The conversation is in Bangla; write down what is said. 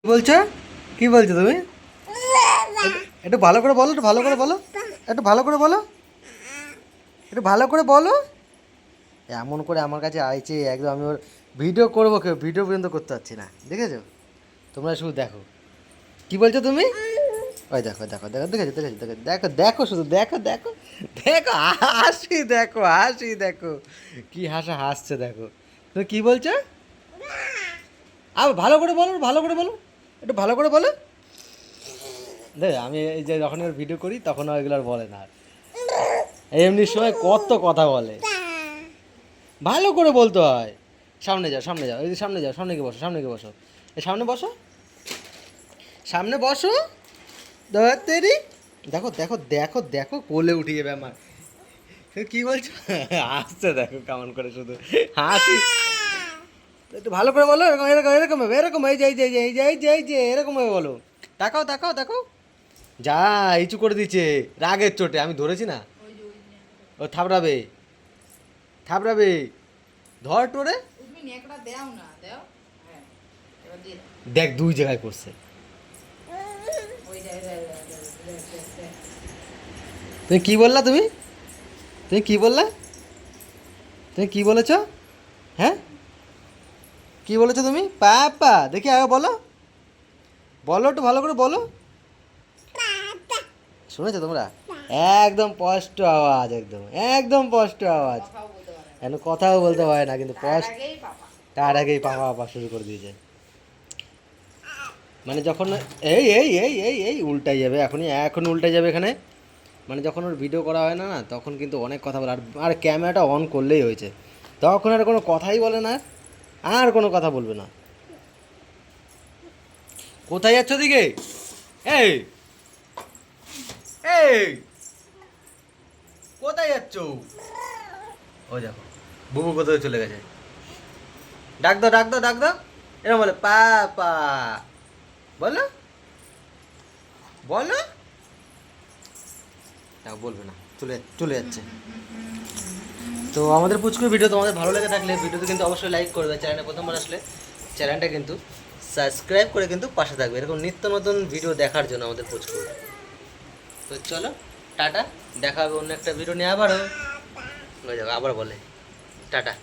কি বলছো? কি বলছো তুমি? একটু ভালো করে বলো, একটু ভালো করে বলো, একটু ভালো করে বলো, একটু ভালো করে বলো। এমন করে আমার কাছে আইছে একদম, আমি ওর ভিডিও করবো, কেউ ভিডিও পর্যন্ত করতে পারছি না, দেখেছো? তোমরা শুধু দেখো কি বলছো তুমি। ওই দেখো দেখো দেখো, দেখেছো দেখেছো দেখো দেখো দেখো, শুধু দেখো দেখো দেখো, হাসি দেখো, হাসি দেখো, কি হাসা হাসছে দেখো। তুমি কি বলছো? ভালো করে বলো, ভালো করে বলো, একটু ভালো করে বলো। দেখ আমি এই যে যখন ওর ভিডিও করি তখন ওইগুলো আর বলে না। এমনি সময় কত কথা বলে, ভালো করে বলতে হয়। সামনে যাও, সামনে যাও, এই যে সামনে যাও, সামনে গিয়ে বসো, সামনে গিয়ে বসো, এই সামনে বসো, সামনে বসো। তেরি দেখো দেখো দেখো দেখো, কোলে উঠিয়ে যাবে আমার। কি বলছো? হাসছে দেখো কেমন করে, শুধু হাসি। একটু ভালো করে বলো, এরকম এরকম এরকম হবে, এরকম এই যে এই যে এই যে এই যে এই যে এই যে এরকম ভাবে বলো। তাকাও তাকাও তাকাও, যা ইচু করে দিচ্ছে রাগের চোটে, আমি ধরেছি না। ও থাবড়াবে, থাবড়াবে, ধর টোরে। দেখ দুই জায়গায় করছে। তুমি কি বললা? তুমি তুমি কি বললা? তুমি কি বলেছো? হ্যাঁ, কি বলেছো তুমি? পাপা দেখি আগে বলো, বলো একটু ভালো করে বলো। শুনেছো তোমরা? একদম স্পষ্ট আওয়াজ, একদম একদম স্পষ্ট আওয়াজ। এখন কথাও বলতে পারে না, কিন্তু তার আগেই পাপা পাপা শুরু করে দিয়েছে। মানে যখন এই এই এই এই এই উল্টাই যাবে এখনই, এখন উল্টাই যাবে এখানে। মানে যখন ওর ভিডিও করা হয় না না, তখন কিন্তু অনেক কথা বলে। আর ক্যামেরাটা অন করলেই হয়েছে, তখন আর কোনো কথাই বলে না, আর কোনো কথা বলবে না। কোথায় যাচ্ছ দিকে? এই এই কোথায় যাচ্ছ? ও দেখো, বুবু কোথায় চলে গেছে। ডাক দাও ডাক দাও ডাক দাও, এরকম বলে পাপা, বলো বলো। না বলবে না, চলে চলে যাচ্ছে। তো আমাদের পুচকুর ভিডিও তোমাদের ভালো লেগে থাকলে ভিডিওতে কিন্তু অবশ্যই লাইক করবে, চ্যানেলে প্রথমবার আসলে চ্যানেলটা কিন্তু সাবস্ক্রাইব করে কিন্তু পাশে থাকবে এরকম নিত্য নতুন ভিডিও দেখার জন্য আমাদের পুচকুর। তো চলো, টাটা, দেখা হবে অন্য একটা ভিডিও নিয়ে আবারও। হয়ে যাবে, আবার বলে টাটা।